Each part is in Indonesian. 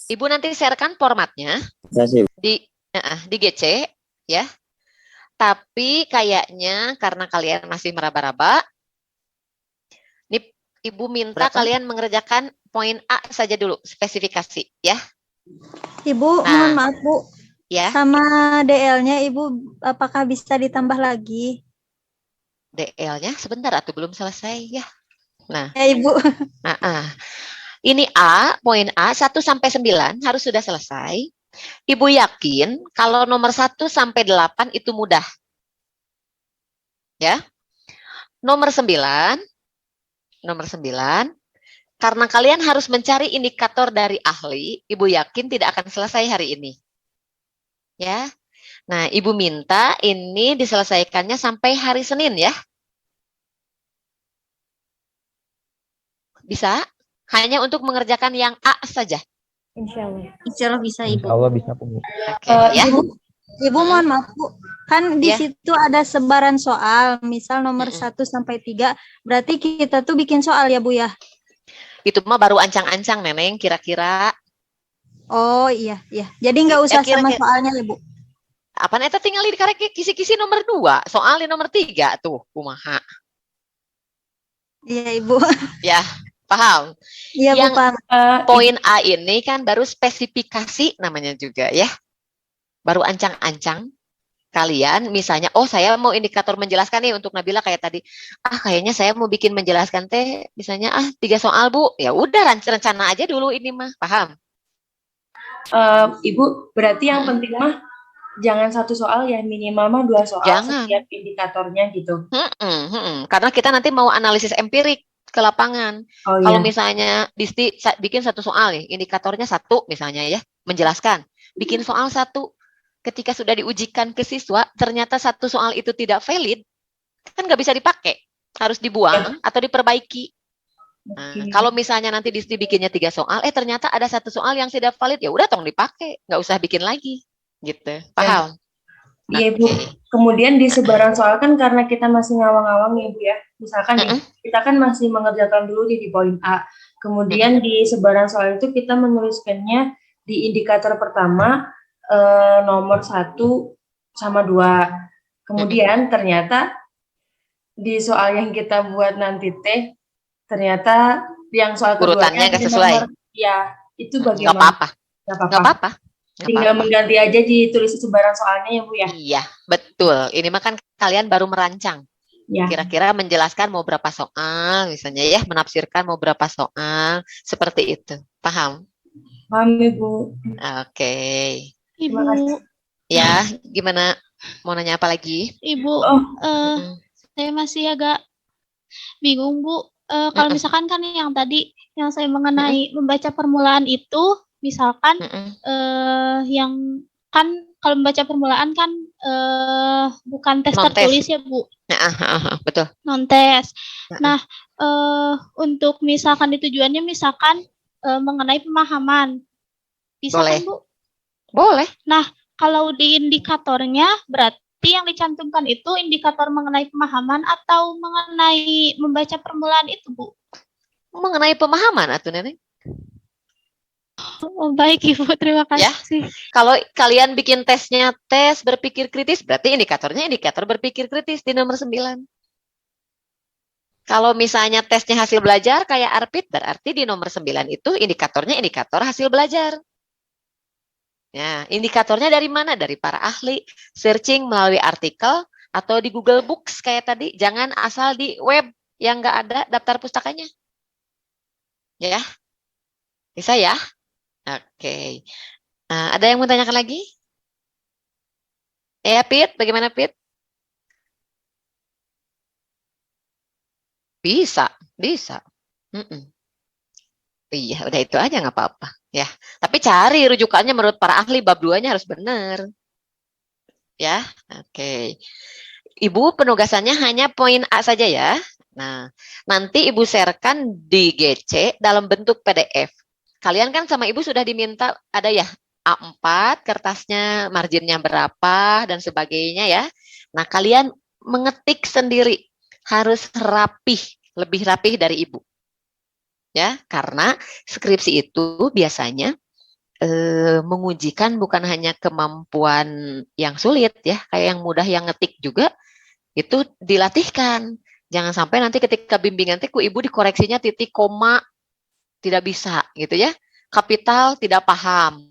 Ibu nanti sharekan formatnya di GC ya. Tapi kayaknya karena kalian masih meraba-raba, nih Ibu minta kalian mengerjakan poin A saja dulu, spesifikasi ya. Ibu, mohon maaf Bu. Ya. Sama DL-nya Ibu apakah bisa ditambah lagi? DL-nya sebentar atau belum selesai ya. Nah, ya Ibu. Ini A, poin A 1 sampai 9 harus sudah selesai. Ibu yakin kalau nomor 1 sampai 8 itu mudah. Ya. Nomor 9, karena kalian harus mencari indikator dari ahli, Ibu yakin tidak akan selesai hari ini. Ya. Nah, Ibu minta ini diselesaikannya sampai hari Senin ya. Bisa? Hanya untuk mengerjakan yang A saja. Insya Allah bisa Ibu. Insya Allah bisa Bu. Ya. Ibu mohon maaf Bu. Kan di situ ada sebaran soal, misal nomor 1 sampai 3, berarti kita tuh bikin soal ya Bu ya? Itu mah baru ancang-ancang Neneng kira-kira. Oh iya. Jadi nggak usah sama soalnya ya Bu? Apaan eta tinggal di karek kisi-kisi nomor 2, soal di nomor 3 tuh kumaha. Iya Ibu. Ya, paham? Iya Bu, paham. Poin A ini kan baru spesifikasi namanya juga ya. Baru ancang-ancang. Kalian misalnya, oh saya mau indikator menjelaskan nih untuk Nabila kayak tadi. Kayaknya saya mau bikin menjelaskan teh, misalnya 3 soal Bu. Ya udah rencana aja dulu ini mah, paham? Ibu, berarti yang penting mah jangan 1 soal ya, minimal mah 2 soal setiap indikatornya gitu. Karena kita nanti mau analisis empirik ke lapangan. Kalau misalnya bikin 1 soal nih, indikatornya 1 misalnya ya, menjelaskan. Bikin soal 1. Ketika sudah diujikan ke siswa, ternyata 1 soal itu tidak valid, kan nggak bisa dipakai, harus dibuang atau diperbaiki. Nah, kalau misalnya nanti bikinnya 3 soal, ternyata ada 1 soal yang tidak valid, ya udah tong dipakai, nggak usah bikin lagi, gitu. Paham? Iya Bu. Kemudian di sebaran soal kan karena kita masih ngawang-ngawang ya Bu ya. Misalkan nih, kita kan masih mengerjakan dulu di poin A. Kemudian di sebaran soal itu kita menuliskannya di indikator pertama nomor 1 sama 2. Kemudian ternyata di soal yang kita buat nanti ternyata yang soal urutannya nggak sesuai. Ya, itu bagaimana? Nggak apa-apa. Tinggal mengganti aja ditulis sebaran soalnya ya Bu ya. Iya, betul. Ini mah kan kalian baru merancang. Kira-kira menjelaskan mau berapa soal, misalnya ya, menafsirkan mau berapa soal, seperti itu. Paham? Paham Ibu. Oke. Ibu. Ya, gimana? Mau nanya apa lagi? Ibu, saya masih agak bingung Bu. Kalau misalkan kan yang tadi yang saya mengenai membaca permulaan itu, misalkan yang kan kalau membaca permulaan kan bukan tes tertulis ya Bu. Betul. Non-tes. Nah, untuk misalkan di tujuannya misalkan mengenai pemahaman. Bisa boleh. Kan Bu? Boleh. Nah, kalau di indikatornya berarti yang dicantumkan itu indikator mengenai pemahaman atau mengenai membaca permulaan itu, Bu? Mengenai pemahaman atuh Neneng. Oh, baik Ibu, terima kasih. Ya. Kalau kalian bikin tesnya tes berpikir kritis, berarti indikatornya indikator berpikir kritis di nomor 9. Kalau misalnya tesnya hasil belajar kayak ARPIT, berarti di nomor 9 itu indikatornya indikator hasil belajar. Ya, indikatornya dari mana? Dari para ahli, searching melalui artikel atau di Google Books kayak tadi. Jangan asal di web yang nggak ada daftar pustakanya. Ya, bisa ya? Oke. Nah, ada yang mau tanyakan lagi? Ya, Pit, bagaimana Pit? Bisa. Iya, udah itu aja nggak apa-apa. Ya, tapi cari rujukannya menurut para ahli, bab 2-nya harus benar. Ya, oke. Ibu penugasannya hanya poin A saja ya. Nah, nanti Ibu sharekan di GC dalam bentuk PDF. Kalian kan sama Ibu sudah diminta ada ya A4, kertasnya marginnya berapa dan sebagainya ya. Nah, kalian mengetik sendiri, harus rapih, lebih rapih dari Ibu. Ya, karena skripsi itu biasanya mengujikan bukan hanya kemampuan yang sulit ya, kayak yang mudah yang ngetik juga itu dilatihkan. Jangan sampai nanti ketika bimbingan ku ibu dikoreksinya titik koma tidak bisa gitu ya. Kapital tidak paham.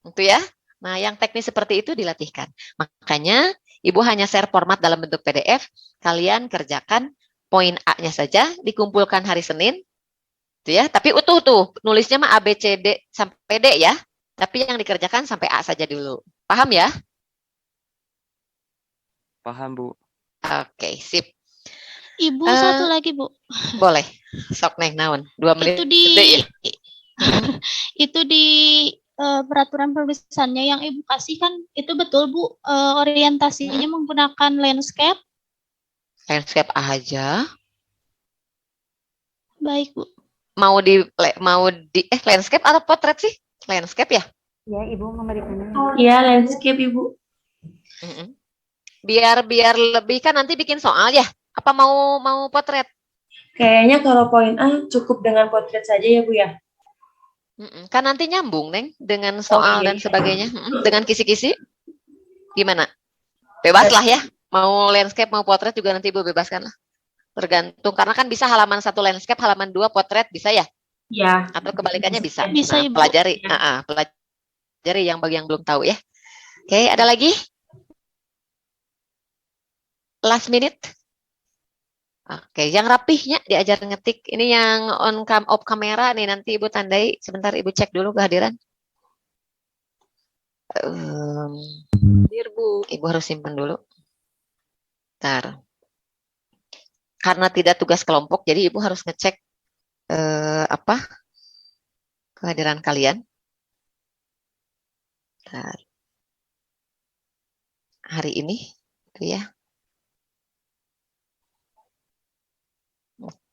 Gitu ya. Nah, yang teknis seperti itu dilatihkan. Makanya ibu hanya share format dalam bentuk PDF, kalian kerjakan poin A-nya saja dikumpulkan hari Senin. Gitu ya, tapi utuh tuh, nulisnya mah A B C D sampai D ya. Tapi yang dikerjakan sampai A saja dulu. Paham ya? Paham, Bu. Oke, sip. Ibu satu lagi, Bu. Boleh. Sok neng naon. 2 menit. Itu di gede ya? itu di peraturan penulisannya yang Ibu kasih kan itu betul, Bu, orientasinya menggunakan landscape. Landscape aja. Baik, Bu. Mau di landscape atau potret sih? Landscape ya? Ya, Ibu memberikannya. Iya, landscape Ibu. Biar lebih kan nanti bikin soal ya. Apa mau potret? Kayaknya kalau poin A cukup dengan potret saja ya Bu ya. Kan nanti nyambung Neng dengan soal dan sebagainya. Dengan kisi-kisi. Gimana? Bebas lah ya. Mau landscape mau potret juga nanti Ibu bebaskan lah. Tergantung karena kan bisa halaman 1 landscape, halaman 2 potret bisa ya? Ya. Atau kebalikannya bisa. Bisa, Nah, Ibu. pelajari. Pelajari yang bagi yang belum tahu ya. Oke, ada lagi? Last minute. Oke, yang rapihnya diajar ngetik. Ini yang off kamera nih, nanti Ibu tandai. Sebentar Ibu cek dulu kehadiran. Ibu harus simpan dulu. Bentar. Karena tidak tugas kelompok, jadi Ibu harus ngecek kehadiran kalian. Bentar. Hari ini, itu ya.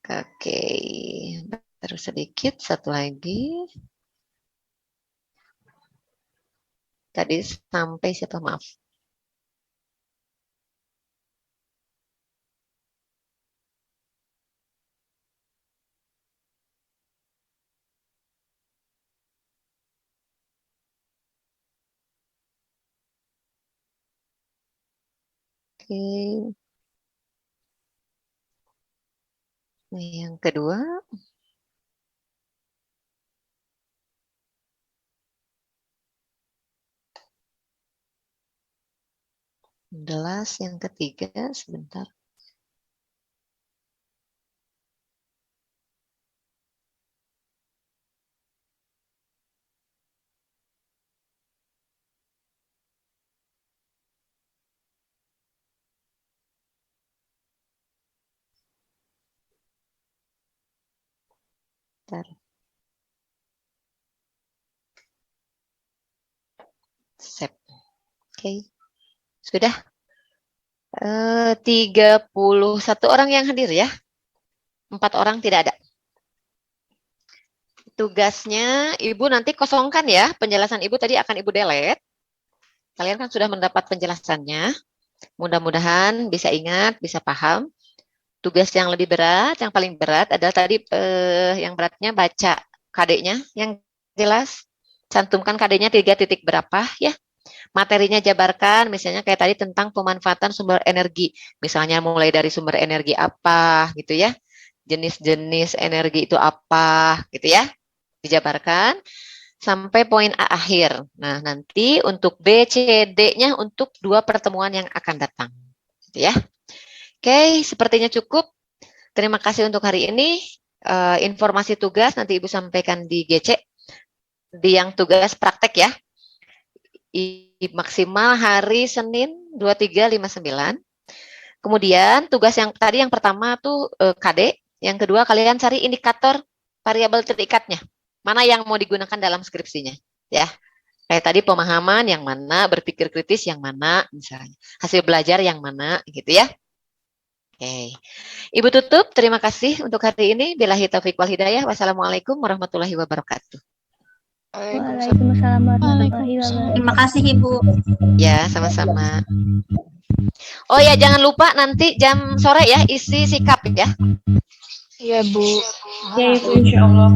Oke, terus sedikit, satu lagi. Tadi sampai siapa, maaf. Oke. Yang kedua. Yang ketiga, sebentar. Sep. Oke. Sudah. 31 orang yang hadir ya. 4 orang tidak ada. Tugasnya Ibu nanti kosongkan ya. Penjelasan Ibu tadi akan Ibu delete. Kalian kan sudah mendapat penjelasannya. Mudah-mudahan bisa ingat, bisa paham. Tugas yang lebih berat, yang paling berat adalah tadi yang beratnya baca KD-nya yang jelas. Cantumkan KD-nya 3 titik berapa ya. Materinya jabarkan, misalnya kayak tadi tentang pemanfaatan sumber energi. Misalnya mulai dari sumber energi apa gitu ya. Jenis-jenis energi itu apa gitu ya. Dijabarkan sampai poin A akhir. Nah, nanti untuk B, C, D-nya untuk 2 pertemuan yang akan datang. Gitu ya. Oke, sepertinya cukup. Terima kasih untuk hari ini. Informasi tugas nanti Ibu sampaikan di GC. Di yang tugas praktek ya. Maksimal hari Senin 2359. Kemudian tugas yang tadi yang pertama tuh KD. Yang kedua kalian cari indikator variabel terikatnya. Mana yang mau digunakan dalam skripsinya. Ya. Kayak tadi pemahaman yang mana, berpikir kritis yang mana, misalnya. Hasil belajar yang mana, gitu ya. Oke. Ibu tutup, terima kasih untuk hari ini. Billahi taufiq wal hidayah. Wassalamualaikum warahmatullahi wabarakatuh. Waalaikumsalam warahmatullahi wabarakatuh. Terima kasih Ibu. Ya, sama-sama. Oh ya, jangan lupa nanti jam sore ya, isi sikap ya. Iya Bu. Ya Ibu, insya Allah.